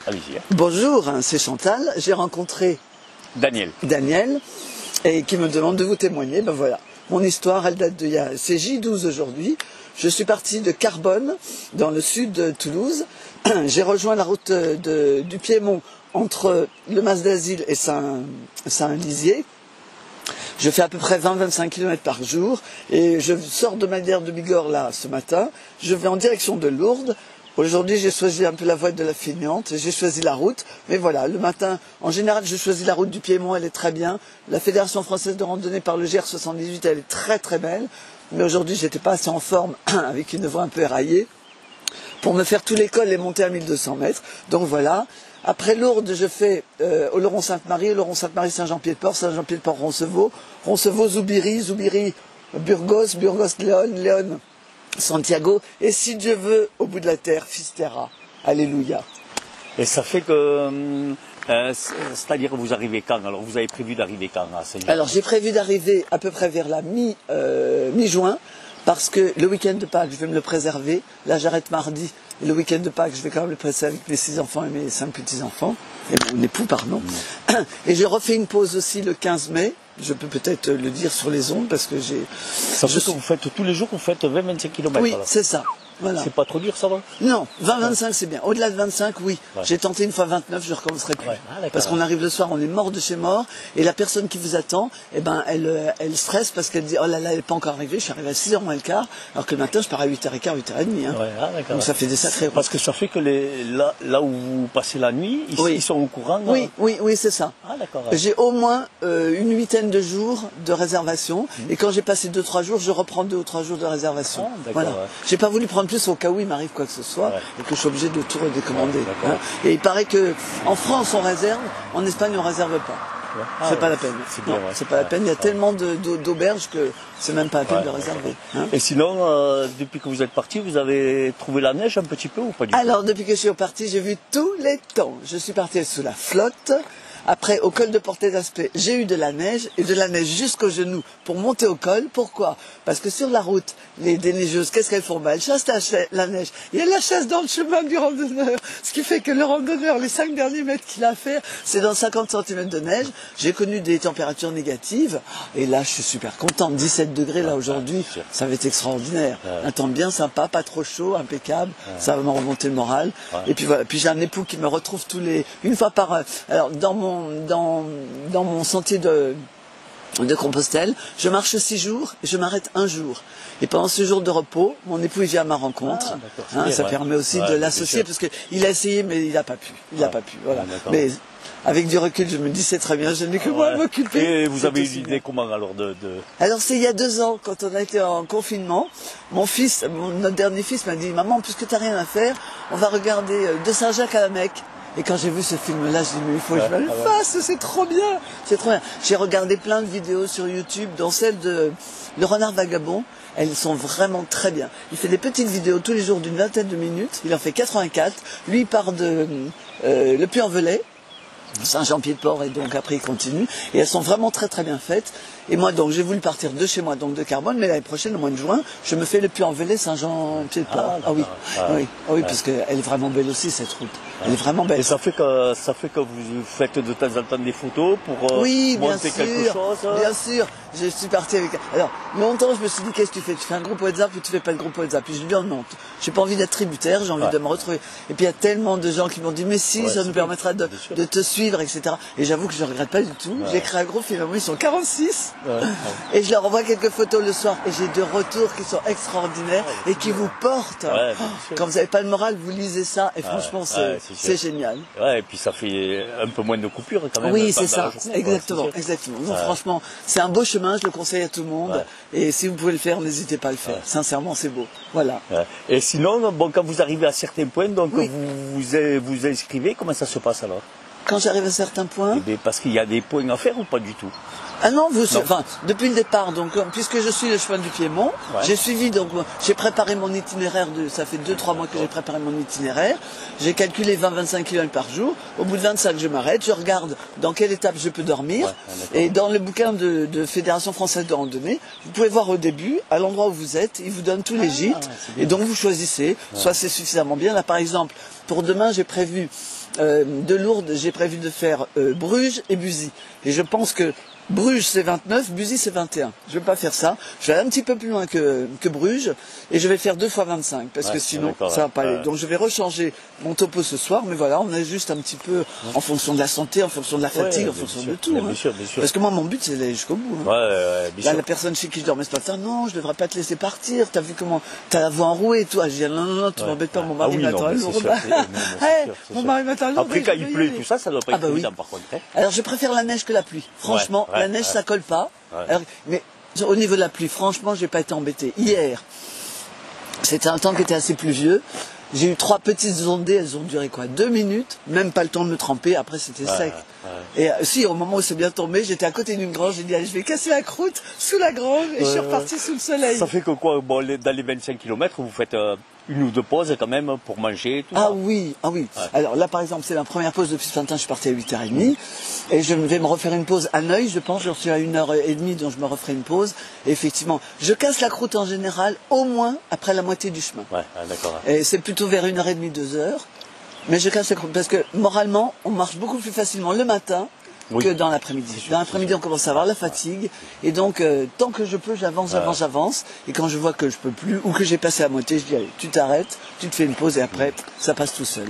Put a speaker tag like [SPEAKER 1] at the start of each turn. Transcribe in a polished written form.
[SPEAKER 1] Allez-y.
[SPEAKER 2] Bonjour, c'est Chantal. J'ai rencontré
[SPEAKER 1] Daniel,
[SPEAKER 2] et qui me demande de vous témoigner. Ben voilà, mon histoire, elle date c'est J12 aujourd'hui. Je suis partie de Carbone, dans le sud de Toulouse. J'ai rejoint la route du Piémont entre le Mas d'Asile et Saint-Lizier. Je fais à peu près 20-25 km par jour et je sors de ma gare de Bigorre là ce matin. Je vais en direction de Lourdes. Aujourd'hui, j'ai choisi un peu la voie de la feignante, j'ai choisi la route. Mais voilà, le matin, en général, je choisis la route du Piémont, elle est très bien. La Fédération française de randonnée par le GR 78, elle est très très belle. Mais aujourd'hui, j'étais pas assez en forme, avec une voie un peu éraillée, pour me faire tout l'école et monter à 1200 mètres. Donc voilà. Après Lourdes, je fais Oloron-Sainte-Marie, Oloron-Sainte-Marie, Saint-Jean-Pied-de-Port, Roncevaux, Zoubiri, Burgos, Léon, Santiago, et si Dieu veut, au bout de la terre, Fisterra. Alléluia.
[SPEAKER 1] et ça fait que, c'est-à-dire que vous arrivez quand? Alors vous avez prévu d'arriver quand à Saint-Jean?
[SPEAKER 2] Alors j'ai prévu d'arriver à peu près vers la mi-juin, parce que le week-end de Pâques, je vais me le préserver. Là, j'arrête mardi. Et le week-end de Pâques, je vais quand même le préserver avec mes 6 enfants et mes 5 petits-enfants. Et mon époux, pardon. Et je refais une pause aussi le 15 mai. Je peux peut-être le dire sur les ondes, parce que j'ai...
[SPEAKER 1] Ça veut dire que vous faites tous les jours, vous faites 20-25 km.
[SPEAKER 2] Oui, c'est ça. Voilà.
[SPEAKER 1] C'est pas trop dur, ça va?
[SPEAKER 2] Non, 20-25 c'est bien. Au-delà de 25, oui.
[SPEAKER 1] Ouais.
[SPEAKER 2] J'ai tenté une fois 29, je ne recommencerai plus.
[SPEAKER 1] Ouais. Ah,
[SPEAKER 2] parce qu'on arrive le soir, on est mort de chez mort, et la personne qui vous attend, eh ben, elle stresse parce qu'elle dit, oh là là, elle n'est pas encore arrivée, je suis arrivé à 6h moins le quart, alors que le matin, je pars à 8h15, 8h30. Hein.
[SPEAKER 1] Ouais,
[SPEAKER 2] donc ça fait des sacrés routes.
[SPEAKER 1] Parce que ça fait que là où vous passez la nuit, ils sont au courant.
[SPEAKER 2] Oui, oui, c'est ça.
[SPEAKER 1] Ah, d'accord.
[SPEAKER 2] J'ai au moins une huitaine de jours de réservation, et quand j'ai passé 2-3 jours, je reprends 2 ou 3 jours de réservation.
[SPEAKER 1] Ah,
[SPEAKER 2] voilà.
[SPEAKER 1] Ouais.
[SPEAKER 2] J'ai pas voulu prendre plus au cas où il m'arrive quoi que ce soit, et que je suis obligé de tout redécommander.
[SPEAKER 1] Ouais,
[SPEAKER 2] Et il paraît que en France on réserve, en Espagne on réserve pas.
[SPEAKER 1] Ouais.
[SPEAKER 2] C'est pas la peine.
[SPEAKER 1] Bien,
[SPEAKER 2] c'est pas la peine. Il y a tellement d'auberges que c'est même pas la peine de réserver. Hein.
[SPEAKER 1] Et sinon, depuis que vous êtes parti, vous avez trouvé la neige un petit peu ou pas du tout?
[SPEAKER 2] Alors depuis que je suis parti, j'ai vu tous les temps. Je suis parti sous la flotte. Après, au col de Portet d'Aspet, j'ai eu de la neige, et de la neige jusqu'aux genoux pour monter au col. Pourquoi? Parce que sur la route, les déneigeuses, qu'est-ce qu'elles font? Elles chassent la neige. Il y a la chasse dans le chemin du randonneur. Ce qui fait que le randonneur, les 5 derniers mètres qu'il a à faire, c'est dans 50 cm de neige. J'ai connu des températures négatives, et là, je suis super contente. 17 degrés, là, aujourd'hui, ça va être extraordinaire. Un temps bien sympa, pas trop chaud, impeccable. Ça va me remonter le moral. Et puis voilà. Puis j'ai un époux qui me retrouve une fois par... Alors, dans mon sentier de Compostelle, je marche 6 jours et je m'arrête 1 jour. Et pendant ce jour de repos, mon époux il vient à ma rencontre. Ça permet aussi de l'associer, parce qu'il a essayé mais il n'a pas pu. Voilà. Mais avec du recul, je me dis c'est très bien, je n'ai que moi à m'occuper.
[SPEAKER 1] Et vous avez eu l'idée comment alors
[SPEAKER 2] Alors c'est il y a 2 ans, quand on a été en confinement, notre dernier fils m'a dit, maman, puisque tu n'as rien à faire, on va regarder de Saint-Jacques à la Mecque. Et quand j'ai vu ce film-là, je dis mais il faut que je me le fasse, c'est trop bien, c'est trop bien. J'ai regardé plein de vidéos sur YouTube, dont celle de Le Renard Vagabond. Elles sont vraiment très bien. Il fait des petites vidéos tous les jours d'une vingtaine de minutes. Il en fait 84. Lui, il part de Le Puy-en-Velay, Saint-Jean-Pied-de-Port, et donc après il continue. Et elles sont vraiment très très bien faites. Et moi donc j'ai voulu partir de chez moi, donc de Carbone, mais l'année prochaine, au mois de juin, je me fais le Puy-en-Velay, Saint-Jean-Pied-de-Port. Ah oui, parce qu'elle est vraiment belle aussi cette route. Elle est vraiment belle.
[SPEAKER 1] Et ça fait que vous faites de temps en temps des photos pour monter quelque chose.
[SPEAKER 2] Bien sûr. Je suis partie avec... Alors, longtemps, je me suis dit, qu'est-ce que tu fais? Tu fais un groupe WhatsApp ou tu fais pas le groupe WhatsApp? Puis je lui dis, non, j'ai pas envie d'être tributaire, j'ai envie de me retrouver. Et puis il y a tellement de gens qui m'ont dit, mais si, ça nous permettra de te suivre, etc. Et j'avoue que je regrette pas du tout. J'ai créé un groupe, finalement, ils sont 46. Et je leur envoie quelques photos le soir. Et j'ai 2 retours qui sont extraordinaires et qui vous portent. Quand vous n'avez pas le moral, vous lisez ça. Et franchement, c'est génial.
[SPEAKER 1] Ouais, et puis ça fait un peu moins de coupures quand même.
[SPEAKER 2] Oui, c'est ça. Exactement. Donc, franchement, c'est un beau chemin, je le conseille à tout le monde. Et si vous pouvez le faire, n'hésitez pas à le faire. Sincèrement, c'est beau. Voilà.
[SPEAKER 1] Et sinon, quand vous arrivez à certains points, donc vous inscrivez, comment ça se passe alors?
[SPEAKER 2] Quand j'arrive à certains points.
[SPEAKER 1] Parce qu'il y a des points à faire ou pas du tout?
[SPEAKER 2] Ah non, depuis le départ, donc, puisque je suis le chemin du Piémont, j'ai suivi, donc, j'ai préparé mon itinéraire ça fait 2-3 mois que j'ai préparé mon itinéraire. J'ai calculé 20-25 km par jour. Au bout de 25, je m'arrête, je regarde dans quelle étape je peux dormir. Et dans le bouquin de Fédération française de randonnée, vous pouvez voir au début, à l'endroit où vous êtes, ils vous donnent tous les gîtes. Et donc, vous choisissez. Soit c'est suffisamment bien. Là, par exemple, pour demain, j'ai prévu de Lourdes, j'ai prévu de faire Bruges et Buzy. Et je pense que Bruges c'est 29, Buzy c'est 21. Je ne vais pas faire ça. Je vais aller un petit peu plus loin que Bruges et je vais faire 2 fois 25 parce que sinon ça va pas aller. Donc je vais rechanger mon topo ce soir, mais voilà, on est juste un petit peu en fonction de la santé, en fonction de la fatigue, en fonction de tout.
[SPEAKER 1] Bien sûr.
[SPEAKER 2] Parce que moi mon but c'est d'aller jusqu'au bout. Là, la personne chez qui je dormais ce matin, non, je devrais pas te laisser partir. T'as vu comment t'as la voix enrouée et tout. Je dis non, tu m'embêtes pas, mon mari m'attend à Lourdes. Mon mari m'attend à Lourdes.
[SPEAKER 1] Après quand il pleut et tout ça, ça doit pas être évident par contre.
[SPEAKER 2] Alors je préfère la neige que la pluie. Franchement, la neige ça colle pas. Alors, mais au niveau de la pluie, franchement, j'ai pas été embêté. Hier, c'était un temps qui était assez pluvieux. J'ai eu 3 petites ondées, elles ont duré quoi 2 minutes, même pas le temps de me tremper, après c'était sec. Et si, au moment où c'est bien tombé, j'étais à côté d'une grange, j'ai dit allez, je vais casser la croûte sous la grange et je suis reparti sous le soleil.
[SPEAKER 1] Ça fait que quoi, dans les 25 km, vous faites 1 ou 2 pauses quand même pour manger et tout
[SPEAKER 2] ça.
[SPEAKER 1] Ah
[SPEAKER 2] oui. Alors là par exemple, c'est la première pause depuis ce matin, je suis parti à 8h30 et je vais me refaire une pause à Neuilly, je pense, je suis à 1h30, donc je me referai une pause. Et effectivement, je casse la croûte en général au moins après la moitié du chemin.
[SPEAKER 1] D'accord.
[SPEAKER 2] Et c'est plutôt vers 1h30, 2h. Mais je casse la croûte parce que moralement, on marche beaucoup plus facilement le matin que dans l'après-midi. Dans l'après-midi, on commence à avoir la fatigue. Et donc, tant que je peux, j'avance. Et quand je vois que je peux plus ou que j'ai passé à moitié, je dis allez, tu t'arrêtes, tu te fais une pause et après, ça passe tout seul.